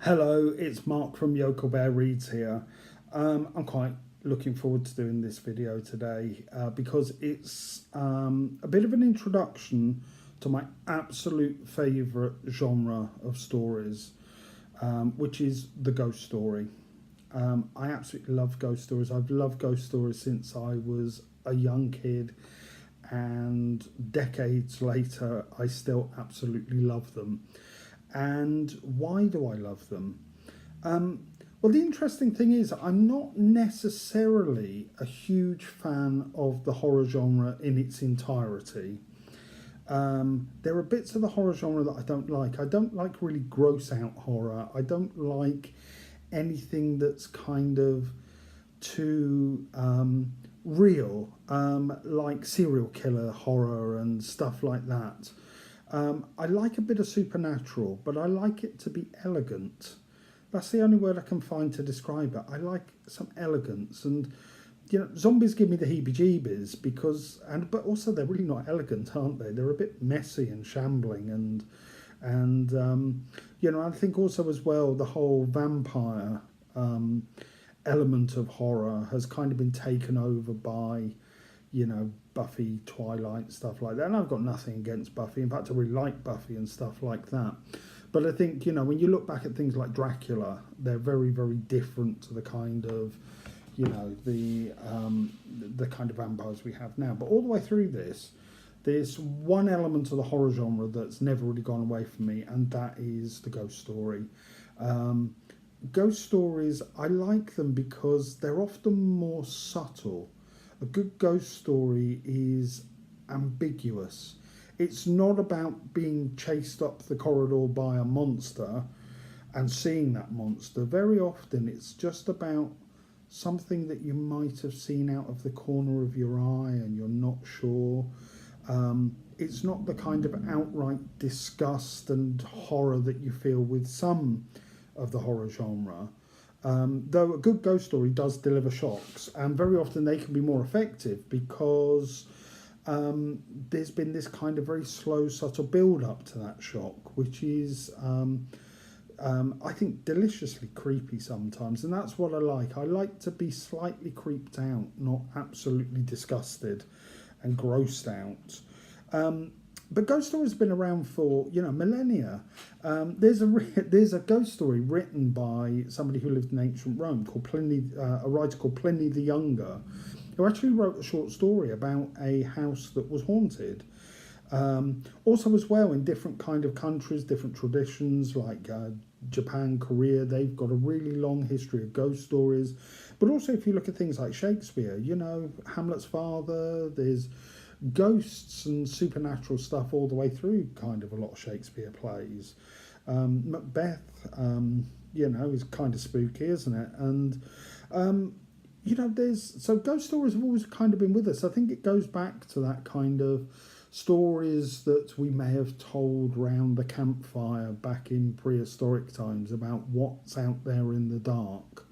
Hello, it's Mark from Yokel Bear Reads here. I'm quite looking forward to doing this video today because it's a bit of an introduction to my absolute favourite genre of stories, which is the ghost story. I absolutely love ghost stories. I've loved ghost stories since I was a young kid, and decades later, I still absolutely love them. And why do I love them? Well, the interesting thing is, I'm not necessarily a huge fan of the horror genre in its entirety. There are bits of the horror genre that I don't like. I don't like really gross out horror. I don't like anything that's kind of too real, like serial killer horror and stuff like that. I like a bit of supernatural, but I like it to be elegant. That's the only word I can find to describe it. I like some elegance, and zombies give me the heebie-jeebies but also they're really not elegant, aren't they? They're a bit messy and shambling, and I think also as well the whole vampire element of horror has kind of been taken over by Buffy, Twilight, stuff like that. And I've got nothing against Buffy. In fact, I really like Buffy and stuff like that. But I think, when you look back at things like Dracula, they're very, very different to the kind of, the kind of vampires we have now. But all the way through this, there's one element of the horror genre that's never really gone away from me, and that is the ghost story. Ghost stories, I like them because they're often more subtle. A good ghost story is ambiguous. It's not about being chased up the corridor by a monster and seeing that monster. Very often it's just about something that you might have seen out of the corner of your eye and you're not sure. It's not the kind of outright disgust and horror that you feel with some of the horror genre. Though a good ghost story does deliver shocks, and very often they can be more effective because there's been this kind of very slow, subtle build up to that shock, which is, I think, deliciously creepy sometimes, and that's what I like. I like to be slightly creeped out, not absolutely disgusted and grossed out. But ghost stories have been around for millennia. There's a ghost story written by somebody who lived in ancient Rome called Pliny, a writer called Pliny the Younger, who actually wrote a short story about a house that was haunted. Also, as well, in different kind of countries, different traditions like Japan, Korea, they've got a really long history of ghost stories. But also, if you look at things like Shakespeare, Hamlet's father, there's ghosts and supernatural stuff all the way through kind of a lot of Shakespeare plays. Macbeth, is kind of spooky, isn't it? And, so ghost stories have always kind of been with us. I think it goes back to that kind of stories that we may have told round the campfire back in prehistoric times about what's out there in the dark.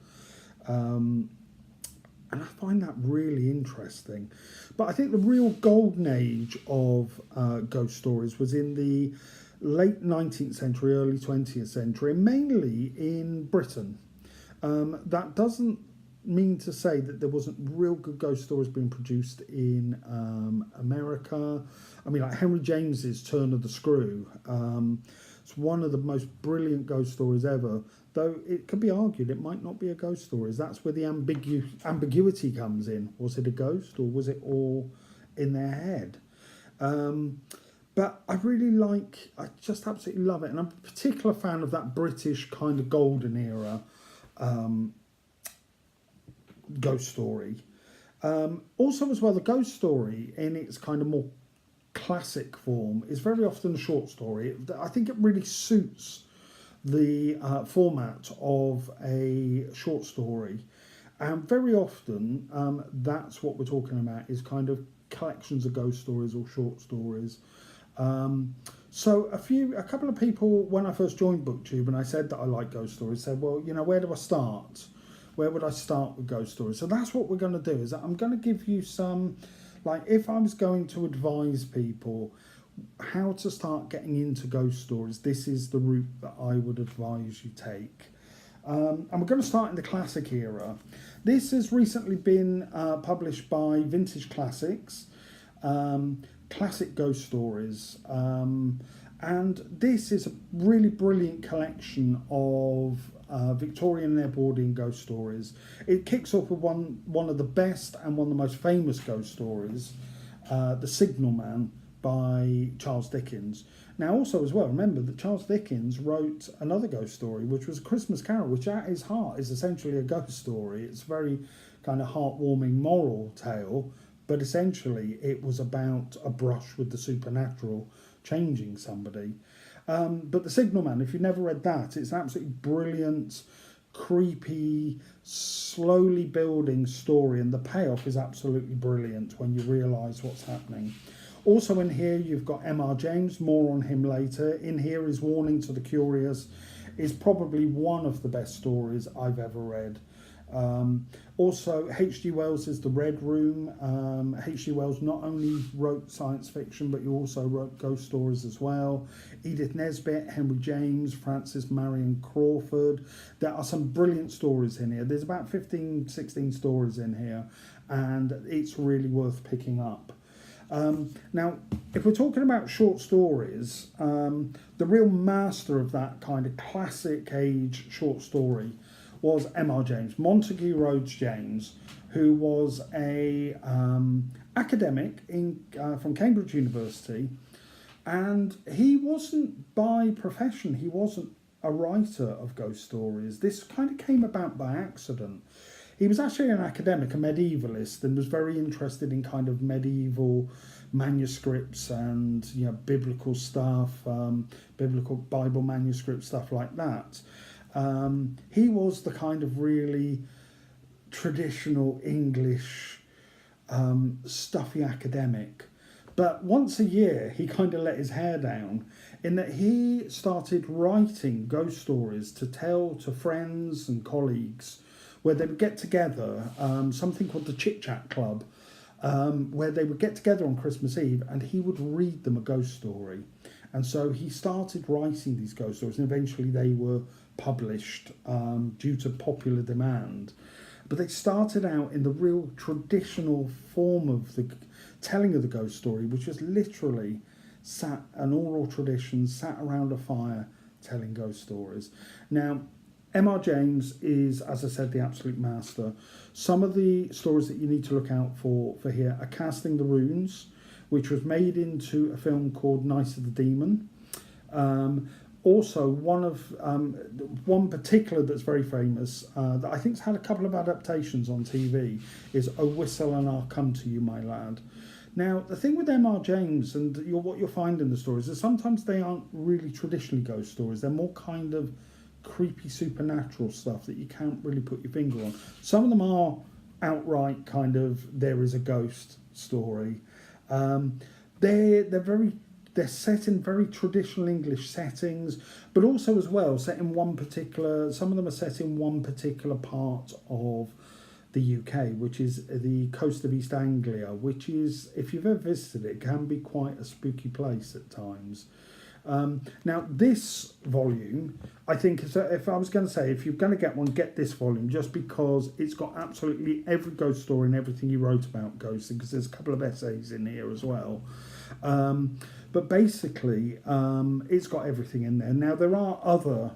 And I find that really interesting. But I think the real golden age of ghost stories was in the late 19th century, early 20th century, and mainly in Britain. That doesn't mean to say that there wasn't real good ghost stories being produced in America. I mean, like Henry James's Turn of the Screw. It's one of the most brilliant ghost stories ever, though it could be argued it might not be a ghost story. That's where the ambiguity comes in. Was it a ghost or was it all in their head? But I just absolutely love it. And I'm a particular fan of that British kind of golden era ghost story. Also as well, the ghost story in its kind of more classic form is very often a short story. I think it really suits the format of a short story, and very often that's what we're talking about, is kind of collections of ghost stories or short stories. So a couple of people, when I first joined BookTube and I said that I like ghost stories, said, well, where do I start? Where would I start with ghost stories? So that's what we're going to do, is that I'm going to give you some, like, if I was going to advise people, how to start getting into ghost stories, this is the route that I would advise you take. And we're going to start in the classic era. This has recently been published by Vintage Classics, Classic Ghost Stories. And this is a really brilliant collection of Victorian and Edwardian ghost stories. It kicks off with one of the best and one of the most famous ghost stories, The Signalman by Charles Dickens. Now also as well, remember that Charles Dickens wrote another ghost story, which was A Christmas Carol, which at its heart is essentially a ghost story. It's very kind of heartwarming moral tale, but essentially it was about a brush with the supernatural changing somebody. But The Signalman, if you've never read that, it's an absolutely brilliant, creepy, slowly building story, and the payoff is absolutely brilliant when you realise what's happening. Also in here you've got M.R.James, more on him later. In here is Warning to the Curious, is probably one of the best stories I've ever read. Also H.G. Wells' The Red Room. H.G. Wells not only wrote science fiction, but he also wrote ghost stories as well. Edith Nesbit, Henry James, Frances Marion Crawford. There are some brilliant stories in here. There's about 15, 16 stories in here, and it's really worth picking up. Now, if we're talking about short stories, the real master of that kind of classic age short story was M.R.James, Montague Rhodes James, who was a academic from Cambridge University, and he wasn't by profession, he wasn't a writer of ghost stories. This kind of came about by accident. He was actually an academic, a medievalist, and was very interested in kind of medieval manuscripts and biblical stuff, biblical Bible manuscript stuff like that. He was the kind of really traditional English stuffy academic. But once a year, he kind of let his hair down in that he started writing ghost stories to tell to friends and colleagues, where they would get together, something called the Chit Chat Club, where they would get together on Christmas Eve and he would read them a ghost story. And so he started writing these ghost stories, and eventually they were published due to popular demand. But they started out in the real traditional form of the telling of the ghost story, which was literally an oral tradition, sat around a fire telling ghost stories. Now, M.R.James is, as I said, the absolute master. Some of the stories that you need to look out for here are Casting the Runes, which was made into a film called Night of the Demon. Also, one particular that's very famous, that I think's had a couple of adaptations on TV, is A Whistle and I'll Come to You, My Lad. Now, the thing with M.R.James and what you'll find in the stories is sometimes they aren't really traditionally ghost stories. They're more kind of creepy supernatural stuff that you can't really put your finger on. Some of them are outright kind of there is a ghost story. They're set in very traditional English settings, but also as well set in some of them are set in one particular part of the UK, which is the coast of East Anglia, which is, if you've ever visited it, can be quite a spooky place at times. Now, this volume, I think, if I was going to say, if you're going to get one, get this volume, just because it's got absolutely every ghost story and everything he wrote about ghosting, because there's a couple of essays in here as well. But basically, it's got everything in there. Now, there are other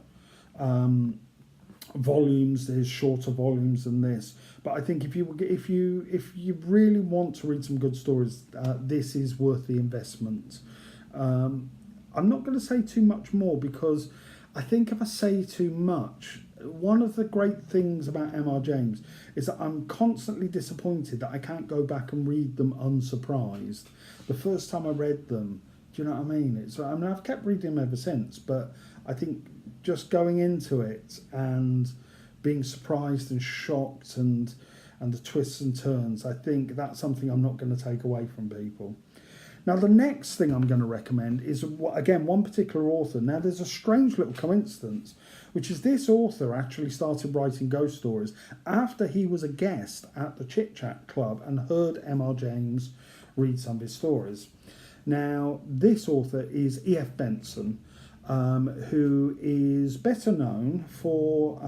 volumes, there's shorter volumes than this, but I think if you really want to read some good stories, this is worth the investment. I'm not going to say too much more, because I think if I say too much, one of the great things about M.R.James is that I'm constantly disappointed that I can't go back and read them unsurprised. The first time I read them, do you know what I mean? I've kept reading them ever since, but I think just going into it and being surprised and shocked and the twists and turns, I think that's something I'm not going to take away from people. Now, the next thing I'm going to recommend is, again, one particular author. Now, there's a strange little coincidence, which is this author actually started writing ghost stories after he was a guest at the Chit Chat Club and heard M.R.James read some of his stories. Now, this author is E.F. Benson, who is better known for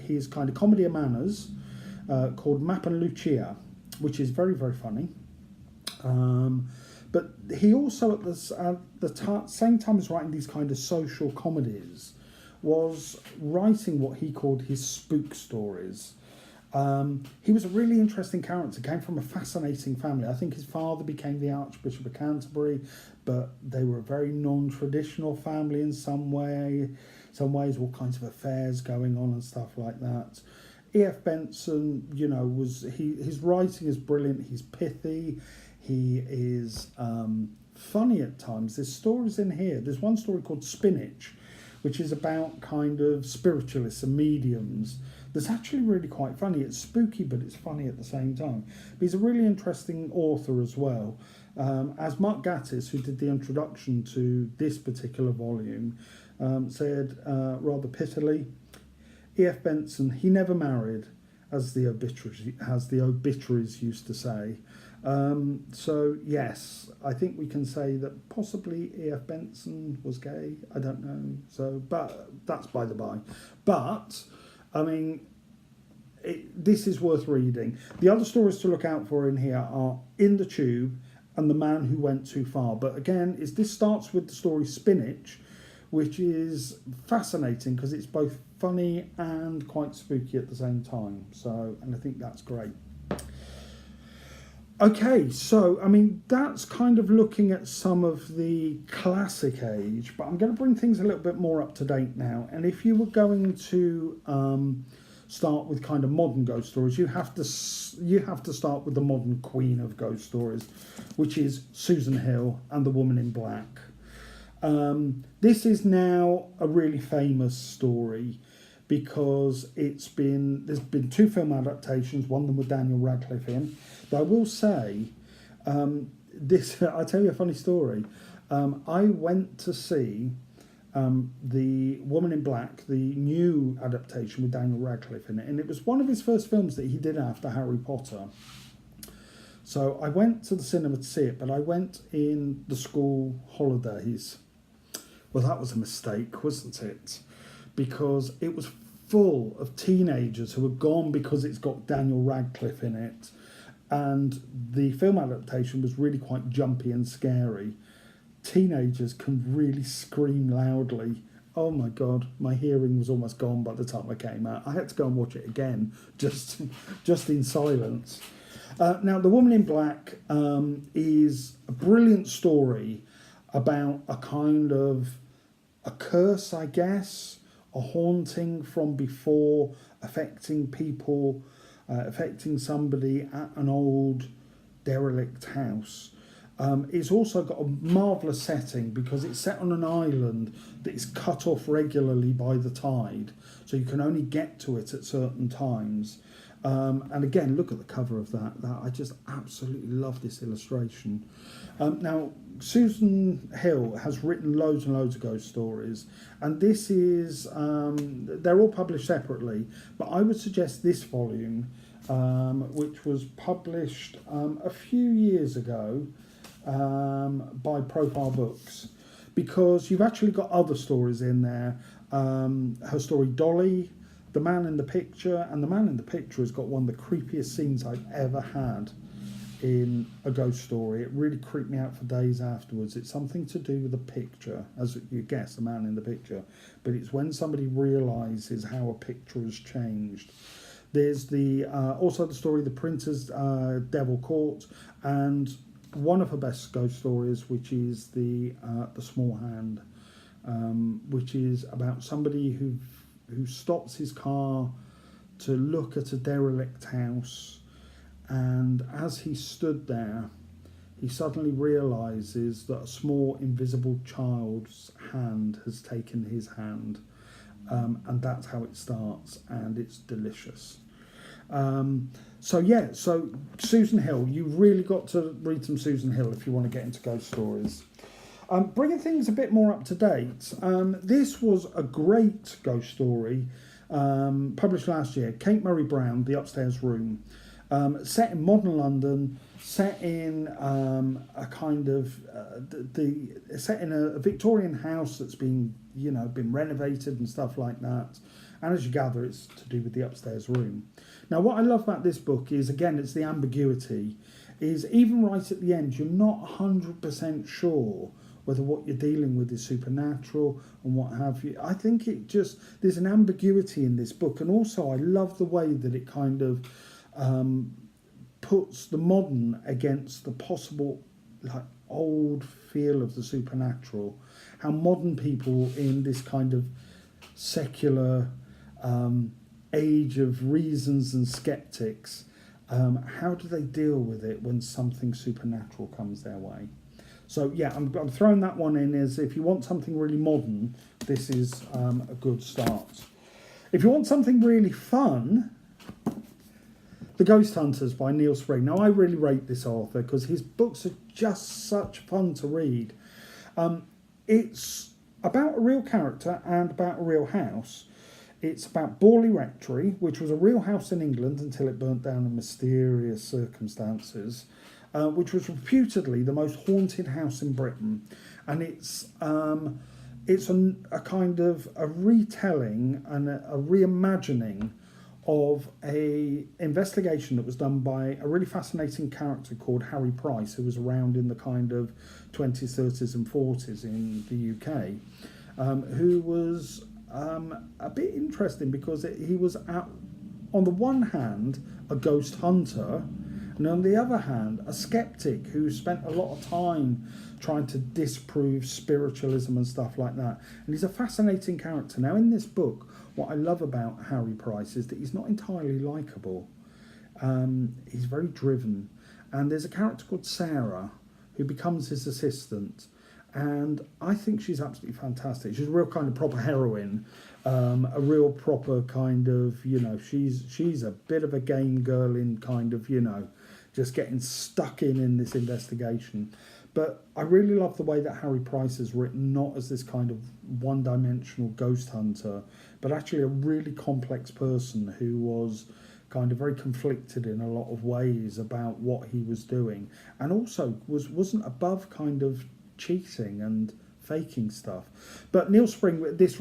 his kind of comedy of manners called Map and Lucia, which is very, very funny. But he also, at the same time as writing these kind of social comedies, was writing what he called his spook stories. He was a really interesting character, came from a fascinating family. I think his father became the Archbishop of Canterbury, but they were a very non-traditional family in some ways, all kinds of affairs going on and stuff like that. E.F. Benson, his writing is brilliant, he's pithy, he is funny at times. There's stories in here. There's one story called Spinach, which is about kind of spiritualists and mediums. That's actually really quite funny. It's spooky, but it's funny at the same time. But he's a really interesting author as well. As Mark Gatiss, who did the introduction to this particular volume, said rather pittily, E.F. Benson, he never married, as the obituaries used to say. So yes, I think we can say that possibly E.F. Benson was gay. I don't know. So, but that's by the by. But I mean, this is worth reading. The other stories to look out for in here are In the Tube and The Man Who Went Too Far. But again, this starts with the story Spinach, which is fascinating because it's both funny and quite spooky at the same time. So, and I think that's great. Okay, so, I mean, that's kind of looking at some of the classic age, but I'm going to bring things a little bit more up to date now. And if you were going to start with kind of modern ghost stories, you have to start with the modern queen of ghost stories, which is Susan Hill and The Woman in Black. This is now a really famous story because there's been 2 film adaptations, one of them with Daniel Radcliffe in. But I will say, I'll tell you a funny story. I went to see The Woman in Black, the new adaptation with Daniel Radcliffe in it, and it was one of his first films that he did after Harry Potter. So I went to the cinema to see it, but I went in the school holidays. Well, that was a mistake, wasn't it? Because it was full of teenagers who had gone because it's got Daniel Radcliffe in it. And the film adaptation was really quite jumpy and scary. Teenagers can really scream loudly. Oh my God, my hearing was almost gone by the time I came out. I had to go and watch it again, just in silence. Now, The Woman in Black is a brilliant story about a kind of a curse, I guess, a haunting from before affecting people, affecting somebody at an old derelict house. It's also got a marvellous setting because it's set on an island that is cut off regularly by the tide, so you can only get to it at certain times. And again, look at the cover of that. I just absolutely love this illustration. Now, Susan Hill has written loads and loads of ghost stories, and this is, they're all published separately, but I would suggest this volume, which was published a few years ago by Profile Books, because you've actually got other stories in there. Her story Dolly, The Man in the Picture, and The Man in the Picture has got one of the creepiest scenes I've ever had in a ghost story. It really creeped me out for days afterwards. It's something to do with a picture, as you guess, The Man in the Picture, but it's when somebody realises how a picture has changed. There's also the story The Printer's Devil Caught, and one of her best ghost stories, which is the Small Hand, which is about somebody who stops his car to look at a derelict house, and as he stood there, he suddenly realises that a small invisible child's hand has taken his hand, and that's how it starts, and it's delicious. So Susan Hill, you've really got to read some Susan Hill if you want to get into ghost stories. Bringing things a bit more up to date, this was a great ghost story published last year, Kate Murray-Browne, The Upstairs Room. set in modern London, set in a kind of set in a Victorian house that's been renovated and stuff like that. And as you gather, it's to do with the upstairs room. Now, what I love about this book is, again, it's the ambiguity. Is even right at the end, you're not 100% sure whether what you're dealing with is supernatural and what have you. I think there's an ambiguity in this book, and also I love the way that it kind of puts the modern against the possible old feel of the supernatural. How modern people in this kind of secular age of reasons and skeptics, how do they deal with it when something supernatural comes their way? So yeah, I'm throwing that one in as if you want something really modern, this is a good start. If you want something really fun, The Ghost Hunters by Neil Spring. Now, I really rate this author because his books are just such fun to read. It's about a real character and about a real house. It's about Borley Rectory, which was a real house in England until it burnt down in mysterious circumstances, which was reputedly the most haunted house in Britain. And it's a kind of a retelling and a reimagining of a investigation that was done by a really fascinating character called Harry Price, who was around in the kind of 20s, 30s and 40s in the UK, who was a bit interesting because he was, on the one hand, a ghost hunter, and on the other hand, a skeptic who spent a lot of time trying to disprove spiritualism and stuff like that. And he's a fascinating character. Now, in this book, what I love about Harry Price is that he's not entirely likeable. He's very driven. And there's a character called Sarah who becomes his assistant. And I think she's absolutely fantastic. She's a real kind of proper heroine, a real proper kind of, she's a bit of a game girl in kind of, just getting stuck in this investigation. But I really love the way that Harry Price is written, not as this kind of one-dimensional ghost hunter, but actually a really complex person who was kind of very conflicted in a lot of ways about what he was doing, and also wasn't above kind of cheating and faking stuff. But Neil Spring, this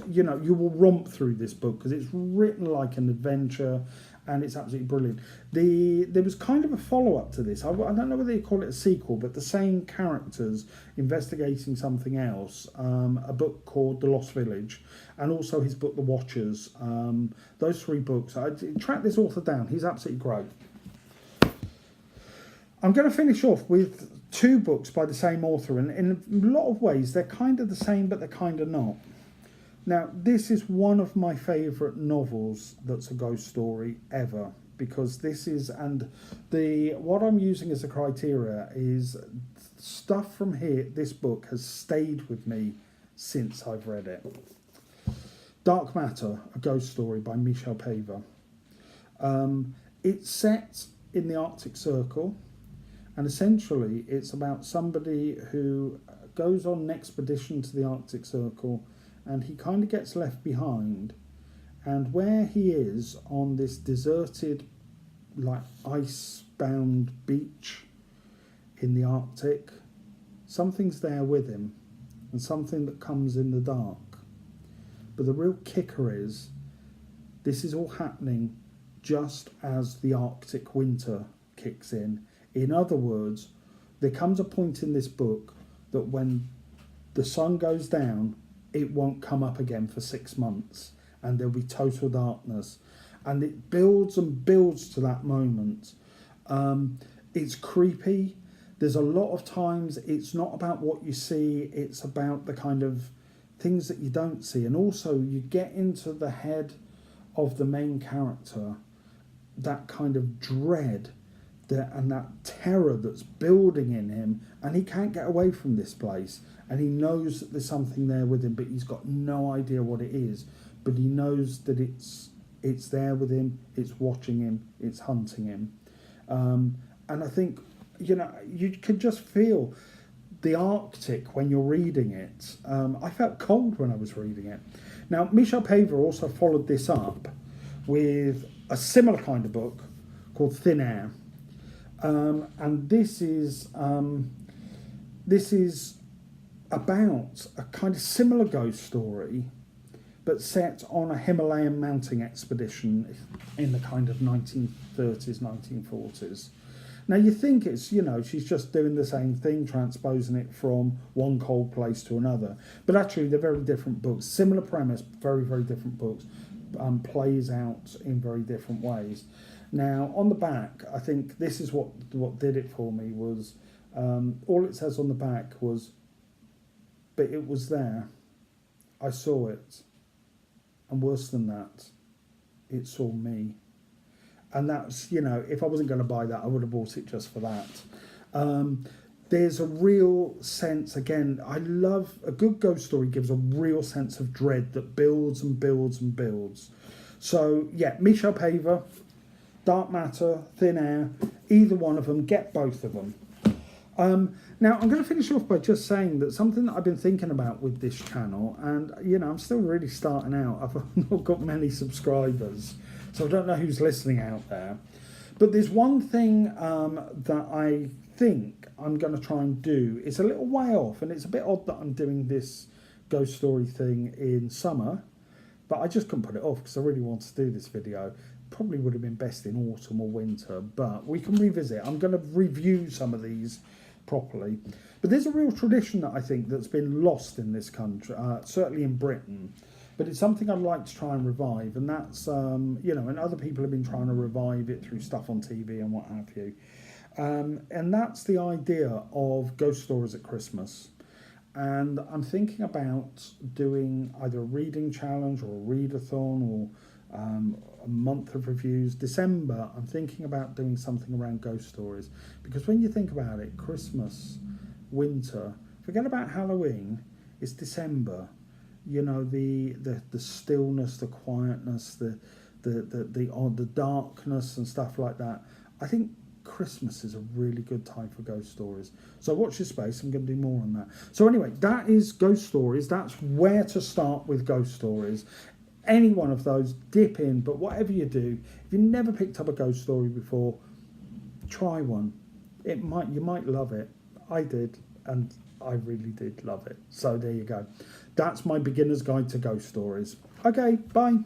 you will romp through this book because it's written like an adventure, and it's absolutely brilliant. There was kind of a follow-up to this. I don't know whether you call it a sequel, but the same characters investigating something else, a book called The Lost Village, and also his book The Watchers. Those three books. I tracked this author down. He's absolutely great. I'm going to finish off with two books by the same author, and in a lot of ways they're kind of the same, but they're kind of not. Now, this is one of my favourite novels that's a ghost story ever, because this is, and what I'm using as a criteria is stuff from here. This book has stayed with me since I've read it. Dark Matter, a ghost story by Michel Paver. It's set in the Arctic Circle, and essentially it's about somebody who goes on an expedition to the Arctic Circle, and he kind of gets left behind, and where he is on this deserted, like ice-bound beach in the Arctic, something's there with him, and something that comes in the dark. But the real kicker is, this is all happening just as the Arctic winter kicks in. In other words, there comes a point in this book that when the sun goes down, it won't come up again for 6 months, and there'll be total darkness. And it builds and builds to that moment. It's creepy. There's a lot of times it's not about what you see, it's about the kind of things that you don't see. And also you get into the head of the main character, that kind of dread and that terror that's building in him, and he can't get away from this place, and he knows that there's something there with him, but he's got no idea what it is, but he knows that it's there with him, it's watching him, it's hunting him. And I think, you could just feel the Arctic when you're reading it. I felt cold when I was reading it. Now, Michel Paver also followed this up with a similar kind of book called Thin Air. And this is about a kind of similar ghost story, but set on a Himalayan mountain expedition in the kind of 1930s, 1940s. Now you think it's, you know, she's just doing the same thing, transposing it from one cold place to another. But actually they're very different books. Similar premise, very, very different books. Plays out in very different ways. Now on the back, I think this is what did it for me was, all it says on the back was, but it was there. I saw it. And worse than that, it saw me. And that's, you know, if I wasn't going to buy that, I would have bought it just for that. There's a real sense, again, I love, a good ghost story gives a real sense of dread that builds and builds and builds. So, yeah, Michel Paver, Dark Matter, Thin Air, either one of them, get both of them. Now, I'm going to finish off by just saying that something that I've been thinking about with this channel, and, you know, I'm still really starting out. I've not got many subscribers, so I don't know who's listening out there. But there's one thing that I think I'm going to try and do. It's a little way off, and it's a bit odd that I'm doing this ghost story thing in summer, but I just couldn't put it off because I really wanted to do this video. Probably would have been best in autumn or winter, but we can revisit. I'm going to review some of these properly. But there's a real tradition that I think that's been lost in this country, certainly in Britain, but it's something I'd like to try and revive, and that's, you know, and other people have been trying to revive it through stuff on TV and what have you. And that's the idea of ghost stories at Christmas. And I'm thinking about doing either a reading challenge or a readathon or a month of reviews. December, I'm thinking about doing something around ghost stories, because when you think about it, Christmas, winter, forget about Halloween, it's December. You know, the stillness, the quietness, the darkness and stuff like that. I think Christmas is a really good time for ghost stories. So watch this space, I'm going to do more on that. So anyway, that is ghost stories. That's where to start with ghost stories. Any one of those, dip in, but whatever you do, if you've never picked up a ghost story before, try one. You might love it. I did, and I really did love it. So there you go. That's my beginner's guide to ghost stories. Okay, bye.